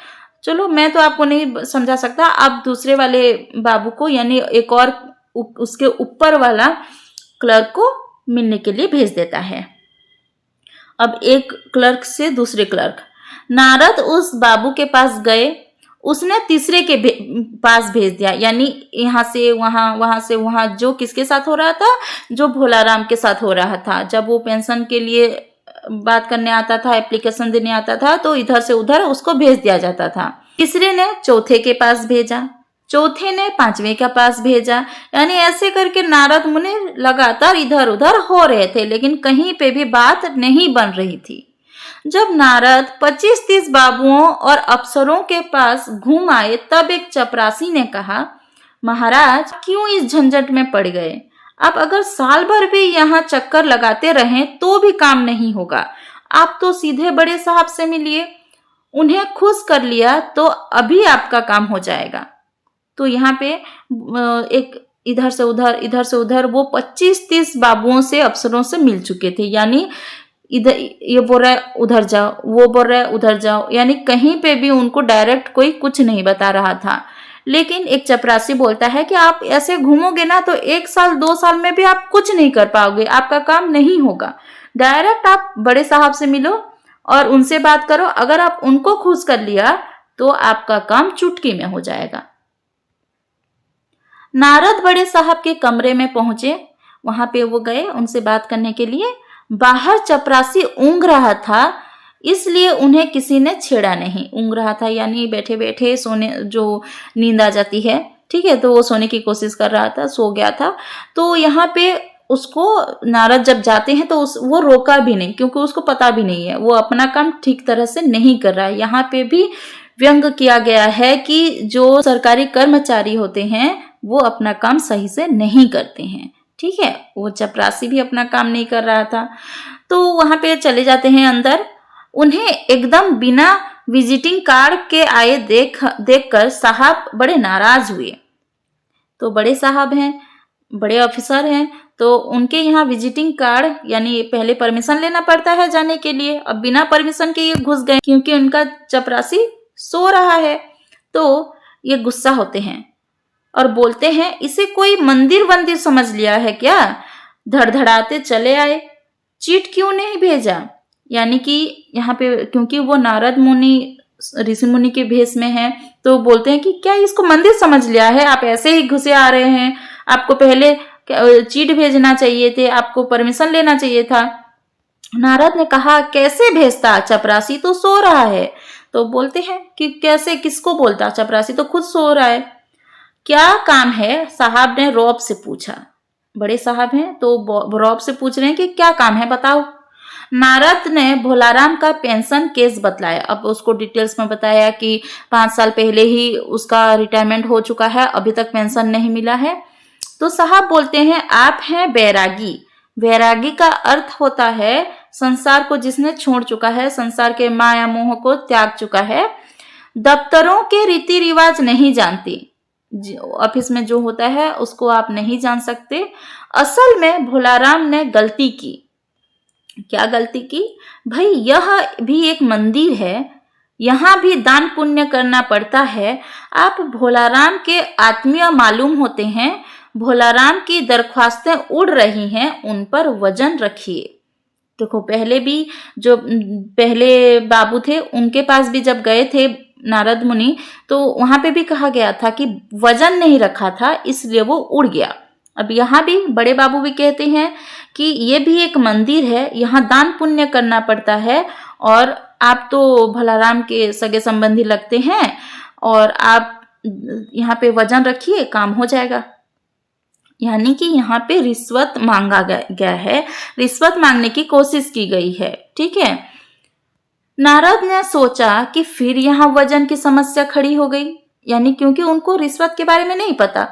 चलो मैं तो आपको नहीं समझा सकता, आप दूसरे वाले बाबू को यानी एक और उसके ऊपर वाला क्लर्क को मिलने के लिए भेज देता है। अब एक क्लर्क से दूसरे क्लर्क, नारद उस बाबू के पास गए, उसने तीसरे के पास भेज दिया, यानी यहाँ से वहाँ, वहाँ से वहाँ। जो किसके साथ हो रहा था? जो भोलाराम के साथ हो रहा था। जब वो पेंशन के लिए बात करने आता था, एप्लीकेशन देने आता था, तो इधर से उधर उसको भेज दिया जाता था। तीसरे ने चौथे के पास भेजा, चौथे ने पांचवें के पास भेजा, यानी ऐसे करके नारद मुनि लगातार इधर उधर हो रहे थे, लेकिन कहीं पे भी बात नहीं बन रही थी। जब नारद 25-30 बाबुओं और अफसरों के पास घूम आए, तब एक चपरासी ने कहा, महाराज क्यों इस झंझट में पड़ गए? आप अगर साल भर भी यहाँ चक्कर लगाते रहें तो भी काम नहीं होगा। आप तो सीधे बड़े साहब से मिलिए, उन्हें खुश कर लिया तो अभी आपका काम हो जाएगा। तो यहाँ पे एक इधर से उधर वो 25-30 बाबुओं से, अफसरों से मिल चुके थे। यानी इधर ये बोल रहा है उधर जाओ, वो बोल रहा है उधर जाओ, यानी कहीं पे भी उनको डायरेक्ट कोई कुछ नहीं बता रहा था। लेकिन एक चपरासी बोलता है कि आप ऐसे घूमोगे ना तो 1 साल 2 साल में भी आप कुछ नहीं कर पाओगे, आपका काम नहीं होगा। डायरेक्ट आप बड़े साहब से मिलो और उनसे बात करो, अगर आप उनको खुश कर लिया तो आपका काम चुटकी में हो जाएगा। नारद बड़े साहब के कमरे में पहुंचे, वहां पे वो गए उनसे बात करने के लिए। बाहर चपरासी ऊँघ रहा था, इसलिए उन्हें किसी ने छेड़ा नहीं। ऊँघ रहा था यानी बैठे बैठे सोने, जो नींद आ जाती है, ठीक है, तो वो सोने की कोशिश कर रहा था, सो गया था। तो यहाँ पे उसको नारद जब जाते हैं तो वो रोका भी नहीं, क्योंकि उसको पता भी नहीं है वो अपना काम ठीक तरह से नहीं कर रहा है। यहाँ पे भी व्यंग किया गया है कि जो सरकारी कर्मचारी होते हैं वो अपना काम सही से नहीं करते हैं, ठीक है। वो चपरासी भी अपना काम नहीं कर रहा था। तो वहां पे चले जाते हैं अंदर। उन्हें एकदम बिना विजिटिंग कार्ड के आए देखकर साहब बड़े नाराज हुए। तो बड़े साहब हैं, बड़े ऑफिसर हैं, तो उनके यहाँ विजिटिंग कार्ड यानी पहले परमिशन लेना पड़ता है जाने के लिए। अब बिना परमिशन के ये घुस गए, क्योंकि उनका चपरासी सो रहा है। तो ये गुस्सा होते हैं और बोलते हैं, इसे कोई मंदिर वंदिर समझ लिया है क्या? धड़धड़ाते चले आए, चीट क्यों नहीं भेजा? यानी कि यहाँ पे क्योंकि वो नारद मुनि, ऋषि मुनि के भेष में है, तो बोलते हैं कि क्या इसको मंदिर समझ लिया है? आप ऐसे ही घुसे आ रहे हैं, आपको पहले चीट भेजना चाहिए थे, आपको परमिशन लेना चाहिए था। नारद ने कहा, कैसे भेजता? चपरासी तो सो रहा है। तो बोलते हैं कि कैसे, किसको बोलता? चपरासी तो खुद सो रहा है। क्या काम है? साहब ने रौब से पूछा। बड़े साहब हैं तो रौब से पूछ रहे हैं कि क्या काम है, बताओ। नारद ने भोलाराम का पेंशन केस बतलाया। अब उसको डिटेल्स में बताया कि 5 साल पहले ही उसका रिटायरमेंट हो चुका है, अभी तक पेंशन नहीं मिला है। तो साहब बोलते हैं, आप हैं बैरागी। बैरागी का अर्थ होता है संसार को जिसने छोड़ चुका है, संसार के माया मोह को त्याग चुका है, दफ्तरों के रीति रिवाज नहीं जानती, ऑफिस में जो होता है उसको आप नहीं जान सकते। असल में भोलाराम ने गलती की। क्या गलती की? भाई यह भी एक मंदिर है, यहाँ भी दान पुण्य करना पड़ता है। आप भोलाराम के आत्मीय मालूम होते हैं, भोलाराम की दरख्वास्तें उड़ रही हैं, उन पर वजन रखिए। देखो पहले भी जो पहले बाबू थे उनके पास भी जब गए थे नारद मुनि, तो वहां पे भी कहा गया था कि वजन नहीं रखा था इसलिए वो उड़ गया। अब यहाँ भी बड़े बाबू भी कहते हैं कि ये भी एक मंदिर है, यहाँ दान पुण्य करना पड़ता है, और आप तो भोलाराम के सगे संबंधी लगते हैं और आप यहाँ पे वजन रखिए, काम हो जाएगा। यानी कि यहाँ पे रिश्वत मांगा गया है, रिश्वत मांगने की कोशिश की गई है। ठीक है। नारद ने सोचा कि फिर यहाँ वजन की समस्या खड़ी हो गई, यानी क्योंकि उनको रिश्वत के बारे में नहीं पता।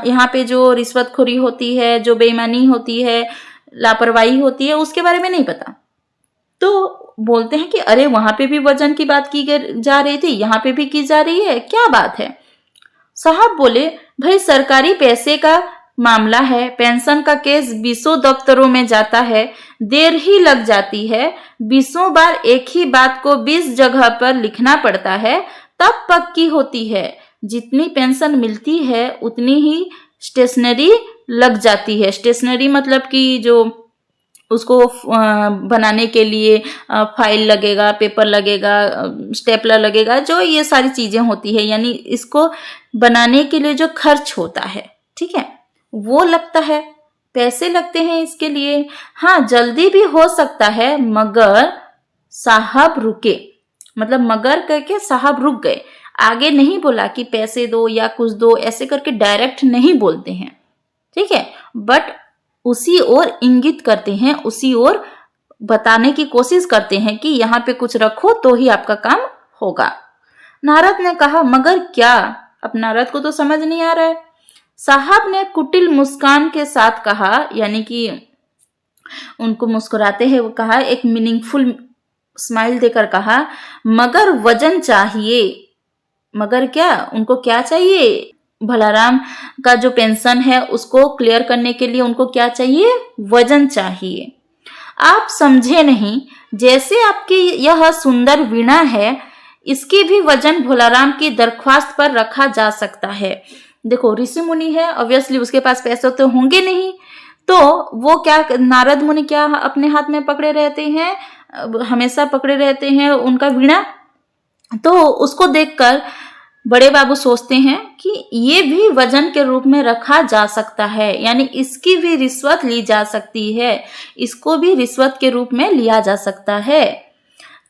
यहाँ पे जो रिश्वतखोरी होती है, जो बेईमानी होती है, लापरवाही होती है, उसके बारे में नहीं पता। तो बोलते हैं कि अरे वहां पे भी वजन की बात की जा रही थी, यहाँ पे भी की जा रही है, क्या बात है? साहब बोले, भाई सरकारी पैसे का मामला है, पेंशन का केस 20 दफ्तरों में जाता है, देर ही लग जाती है, 20 बार एक ही बात को 20 जगह पर लिखना पड़ता है, तब पक्की होती है। जितनी पेंशन मिलती है उतनी ही स्टेशनरी लग जाती है। स्टेशनरी मतलब कि जो उसको बनाने के लिए फाइल लगेगा, पेपर लगेगा, स्टेपलर लगेगा, जो ये सारी चीजें होती है, यानी इसको बनाने के लिए जो खर्च होता है, ठीक है, वो लगता है, पैसे लगते हैं इसके लिए। हाँ, जल्दी भी हो सकता है, मगर साहब रुके, मतलब मगर करके साहब रुक गए। आगे नहीं बोला कि पैसे दो या कुछ दो, ऐसे करके डायरेक्ट नहीं बोलते हैं, ठीक है, बट उसी ओर इंगित करते हैं, उसी ओर बताने की कोशिश करते हैं कि यहाँ पे कुछ रखो तो ही आपका काम होगा। नारद ने कहा, मगर क्या? अब नारद को तो समझ नहीं आ रहा है। साहब ने कुटिल मुस्कान के साथ कहा, यानी कि उनको मुस्कुराते हैं वो कहा, एक मीनिंगफुल स्माइल देकर कहा, मगर वजन चाहिए। मगर क्या? उनको क्या चाहिए? भोलाराम का जो पेंशन है उसको क्लियर करने के लिए उनको क्या चाहिए? वजन चाहिए। आप समझे नहीं, जैसे आपकी यह सुंदर वीणा है, इसकी भी वजन भोलाराम की दरख्वास्त पर रखा जा सकता है। देखो ऋषि मुनि है, ऑब्वियसली उसके पास पैसे तो होंगे नहीं, तो वो क्या, नारद मुनि क्या अपने हाथ में पकड़े रहते हैं, हमेशा पकड़े रहते हैं उनका वीणा। तो उसको देखकर बड़े बाबू सोचते हैं कि ये भी वजन के रूप में रखा जा सकता है, यानी इसकी भी रिश्वत ली जा सकती है, इसको भी रिश्वत के रूप में लिया जा सकता है।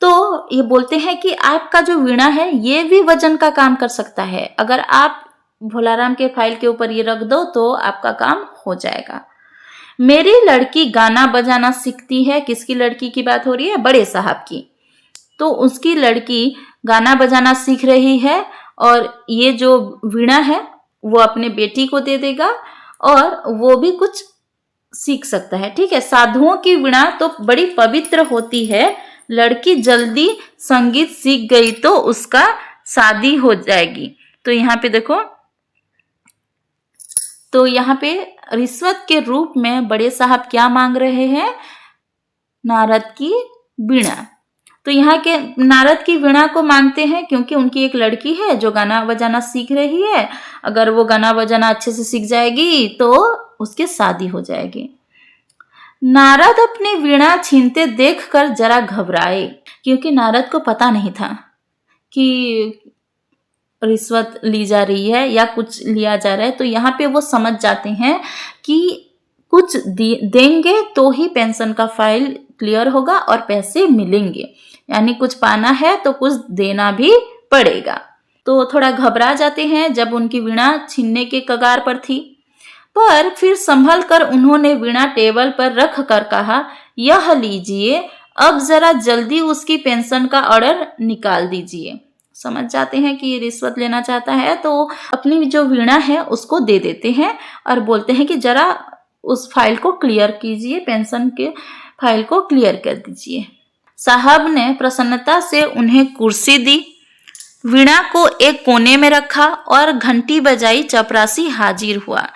तो ये बोलते हैं कि आपका जो वीणा है ये भी वजन का काम कर सकता है, अगर आप भोलाराम के फाइल के ऊपर ये रख दो तो आपका काम हो जाएगा। मेरी लड़की गाना बजाना सीखती है। किसकी लड़की की बात हो रही है? बड़े साहब की। तो उसकी लड़की गाना बजाना सीख रही है और ये जो वीणा है वो अपने बेटी को दे देगा और वो भी कुछ सीख सकता है, ठीक है। साधुओं की वीणा तो बड़ी पवित्र होती है, लड़की जल्दी संगीत सीख गई तो उसका शादी हो जाएगी। तो यहाँ पे देखो, तो यहाँ पे रिश्वत के रूप में बड़े साहब क्या मांग रहे हैं? नारद की वीणा। तो यहाँ के नारद की वीणा को मांगते हैं क्योंकि उनकी एक लड़की है जो गाना बजाना सीख रही है, अगर वो गाना बजाना अच्छे से सीख जाएगी तो उसकी शादी हो जाएगी। नारद अपनी वीणा छीनते देखकर जरा घबराए, क्योंकि नारद को पता नहीं था कि रिश्वत ली जा रही है या कुछ लिया जा रहा है। तो यहाँ पे वो समझ जाते हैं कि कुछ देंगे तो ही पेंशन का फाइल क्लियर होगा और पैसे मिलेंगे, यानी कुछ पाना है तो कुछ देना भी पड़ेगा। तो थोड़ा घबरा जाते हैं जब उनकी वीणा छीनने के कगार पर थी, पर फिर संभल कर उन्होंने वीणा टेबल पर रख कर कहा, यह लीजिए, अब जरा जल्दी उसकी पेंशन का ऑर्डर निकाल दीजिए। समझ जाते हैं कि ये रिश्वत लेना चाहता है, तो अपनी जो वीणा है उसको दे देते हैं और बोलते हैं कि जरा उस फाइल को क्लियर कीजिए, पेंशन के फाइल को क्लियर कर दीजिए। साहब ने प्रसन्नता से उन्हें कुर्सी दी, वीणा को एक कोने में रखा और घंटी बजाई। चपरासी हाजिर हुआ।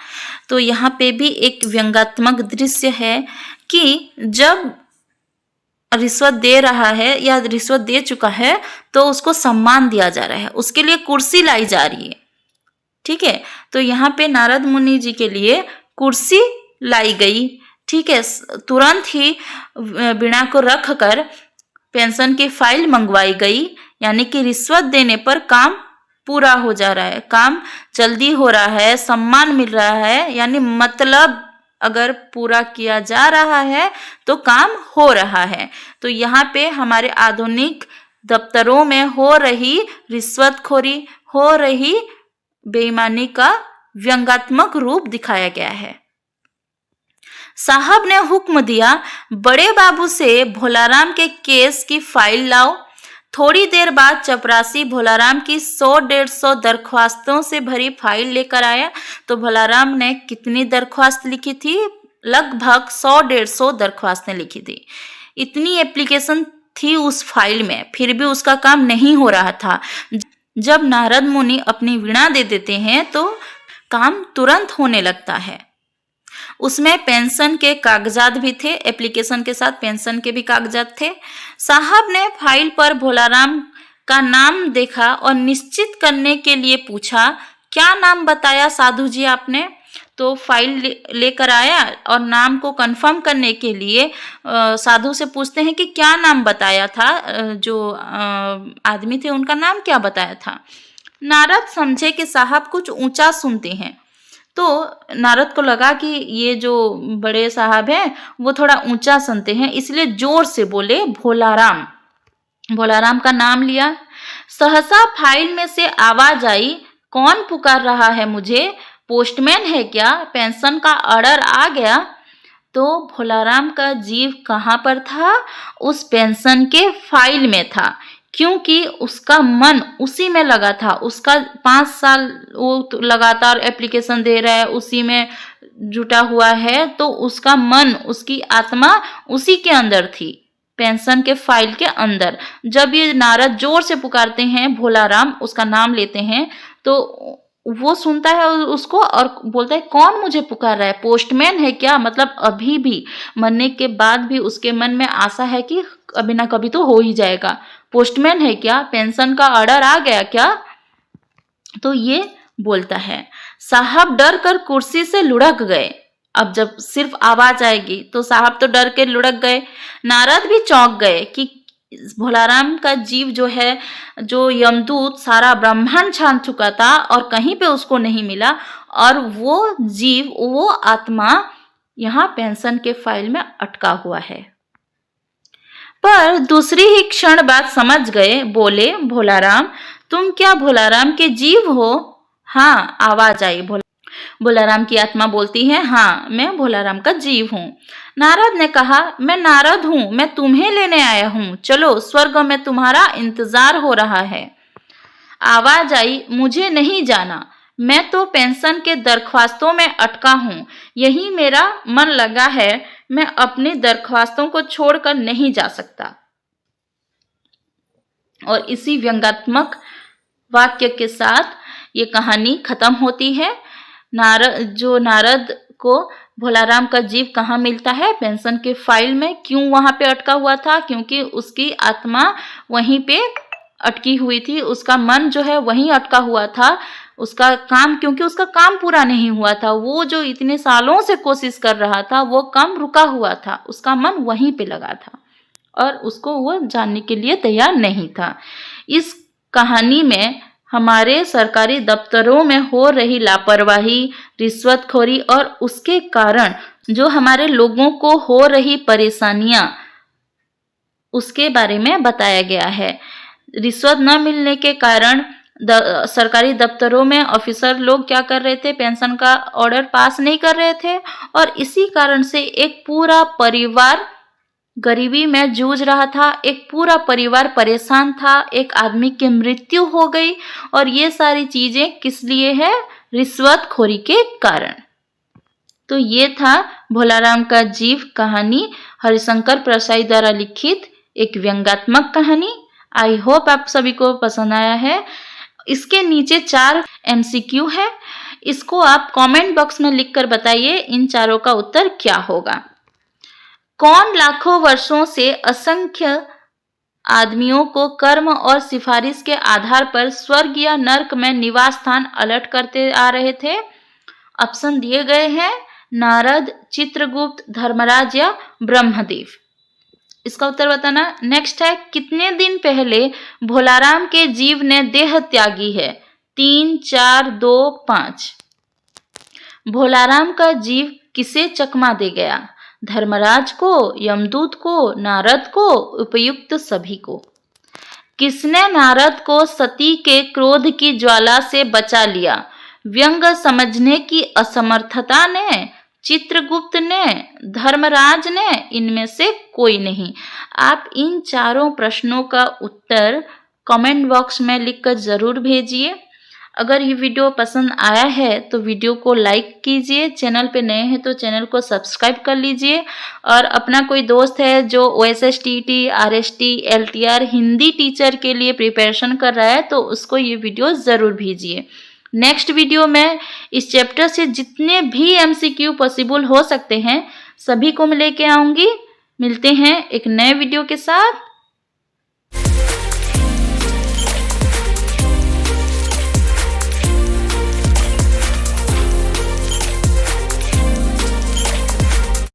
तो यहाँ पे भी एक व्यंग्यात्मक दृश्य है कि जब रिश्वत दे रहा है या रिश्वत दे चुका है तो उसको सम्मान दिया जा रहा है, उसके लिए कुर्सी लाई जा रही है। ठीक है, तो यहाँ पे नारद मुनि जी के लिए कुर्सी लाई गई। ठीक है, तुरंत ही वीणा को रख कर पेंशन की फाइल मंगवाई गई, यानी कि रिश्वत देने पर काम पूरा हो जा रहा है, काम जल्दी हो रहा है, सम्मान मिल रहा है, यानी मतलब अगर पूरा किया जा रहा है तो काम हो रहा है। तो यहाँ पे हमारे आधुनिक दफ्तरों में हो रही रिश्वतखोरी, हो रही बेईमानी का व्यंग्यात्मक रूप दिखाया गया है। साहब ने हुक्म दिया, बड़े बाबू से भोलाराम के केस की फाइल लाओ। थोड़ी देर बाद चपरासी भोलाराम की 100-150 दरख्वास्तों से भरी फाइल लेकर आया। तो भोलाराम ने कितनी दरख्वास्त लिखी थी? लगभग 100-150 दरख्वास्तें लिखी थी। इतनी एप्लीकेशन थी उस फाइल में, फिर भी उसका काम नहीं हो रहा था। जब नारद मुनि अपनी वीणा दे देते हैं तो काम तुरंत होने लगता है। उसमें पेंशन के कागजात भी थे, एप्लीकेशन के साथ पेंशन के भी कागजात थे। साहब ने फाइल पर भोलाराम का नाम देखा और निश्चित करने के लिए पूछा, क्या नाम बताया साधु जी आपने? तो फाइल लेकर आया और नाम को कंफर्म करने के लिए साधु से पूछते हैं कि क्या नाम बताया था, जो आदमी थे उनका नाम क्या बताया था। नारद समझे कि साहब कुछ ऊंचा सुनते हैं, तो नारद को लगा कि ये जो बड़े साहब हैं वो थोड़ा ऊंचा सुनते हैं, इसलिए जोर से बोले भोलाराम। भोलाराम का नाम लिया। सहसा फाइल में से आवाज आई, कौन पुकार रहा है मुझे? पोस्टमैन है क्या? पेंशन का ऑर्डर आ गया। तो भोलाराम का जीव कहाँ पर था? उस पेंशन के फाइल में था, क्योंकि उसका मन उसी में लगा था। उसका 5 साल वो लगातार एप्लीकेशन दे रहा है, उसी में जुटा हुआ है, तो उसका मन, उसकी आत्मा उसी के अंदर थी, पेंशन के फाइल के अंदर। जब ये नारद जोर से पुकारते हैं भोलाराम, उसका नाम लेते हैं, तो वो सुनता है उसको और बोलता है, कौन मुझे पुकार रहा है? पोस्टमैन है क्या? मतलब अभी भी मरने के बाद भी उसके मन में आशा है कि कभी ना कभी तो हो ही जाएगा। पोस्टमैन है क्या? पेंशन का ऑर्डर आ गया क्या? तो ये बोलता है। साहब डर कर कुर्सी से लुढ़क गए। अब जब सिर्फ आवाज आएगी तो साहब तो डर के लुढ़क गए। नारद भी चौंक गए कि भोलाराम का जीव जो है, जो यमदूत सारा ब्रह्मांड छान चुका था और कहीं पे उसको नहीं मिला, और वो जीव, वो आत्मा यहाँ पेंशन के फाइल में अटका हुआ है। पर दूसरी ही क्षण बाद समझ गए, बोले, भोलाराम, तुम क्या भोलाराम के जीव हो? हाँ, आवाज आई। भोलाराम की आत्मा बोलती है, हाँ, मैं भोलाराम का जीव हूँ। नारद ने कहा, मैं नारद हूँ, मैं तुम्हें लेने आया हूँ, चलो स्वर्ग में तुम्हारा इंतजार हो रहा है। आवाज आई, मुझे नहीं जाना, मैं तो पेंशन के दरख्वास्तों में अटका हूँ, यही मेरा मन लगा है, मैं अपनी दरख्वास्तों को छोड़कर नहीं जा सकता। और इसी व्यंग्यात्मक वाक्य के साथ ये कहानी खत्म होती है। नारद को भोलाराम का जीव कहाँ मिलता है? पेंशन के फाइल में। क्यों वहां पे अटका हुआ था? क्योंकि उसकी आत्मा वहीं पे अटकी हुई थी, उसका मन जो है वहीं अटका हुआ था। उसका काम, क्योंकि उसका काम पूरा नहीं हुआ था, वो जो इतने सालों से कोशिश कर रहा था वो काम रुका हुआ था, उसका मन वहीं पे लगा था और उसको वो जानने के लिए तैयार नहीं था। इस कहानी में हमारे सरकारी दफ्तरों में हो रही लापरवाही, रिश्वतखोरी और उसके कारण जो हमारे लोगों को हो रही परेशानियां, उसके बारे में बताया गया है। रिश्वत न मिलने के कारण सरकारी दफ्तरों में ऑफिसर लोग क्या कर रहे थे? पेंशन का ऑर्डर पास नहीं कर रहे थे, और इसी कारण से एक पूरा परिवार गरीबी में जूझ रहा था, एक पूरा परिवार परेशान था, एक आदमी की मृत्यु हो गई, और ये सारी चीजें किस लिए है? रिश्वतखोरी के कारण। तो ये था भोलाराम का जीव कहानी। हरिशंकर प्रसाई द्वारा लिखित एक व्यंग्यात्मक कहानी। आई होप आप सभी को पसंद आया है। इसके नीचे 4 MCQ है, इसको आप कमेंट बॉक्स में लिखकर बताइए इन चारों का उत्तर क्या होगा। कौन लाखों वर्षों से असंख्य आदमियों को कर्म और सिफारिश के आधार पर स्वर्ग या नर्क में निवास स्थान अलट करते आ रहे थे? ऑप्शन दिए गए हैं नारद, चित्रगुप्त, धर्मराज या ब्रह्मदेव। इसका उत्तर बताना। नेक्स्ट है कितने दिन पहले भोलाराम के जीव ने देह त्यागी है? 3, 4, 2, 5। भोलाराम का जीव किसे चकमा दे गया? धर्मराज को, यमदूत को, नारद को, उपयुक्त सभी को। किसने नारद को सती के क्रोध की ज्वाला से बचा लिया? व्यंग समझने की असमर्थता ने, चित्रगुप्त ने, धर्मराज ने, इनमें से कोई नहीं। आप इन चारों प्रश्नों का उत्तर कमेंट बॉक्स में लिखकर जरूर भेजिए। अगर ये वीडियो पसंद आया है तो वीडियो को लाइक कीजिए, चैनल पे नए हैं तो चैनल को सब्सक्राइब कर लीजिए, और अपना कोई दोस्त है जो OSS TET, RST, LTR Hindi teacher के लिए प्रिपरेशन कर रहा है तो उसको ये वीडियो ज़रूर भेजिए। नेक्स्ट वीडियो में इस चैप्टर से जितने भी MCQ पॉसिबल हो सकते हैं सभी को मैं लेके आऊँगी। मिलते हैं एक नए वीडियो के साथ।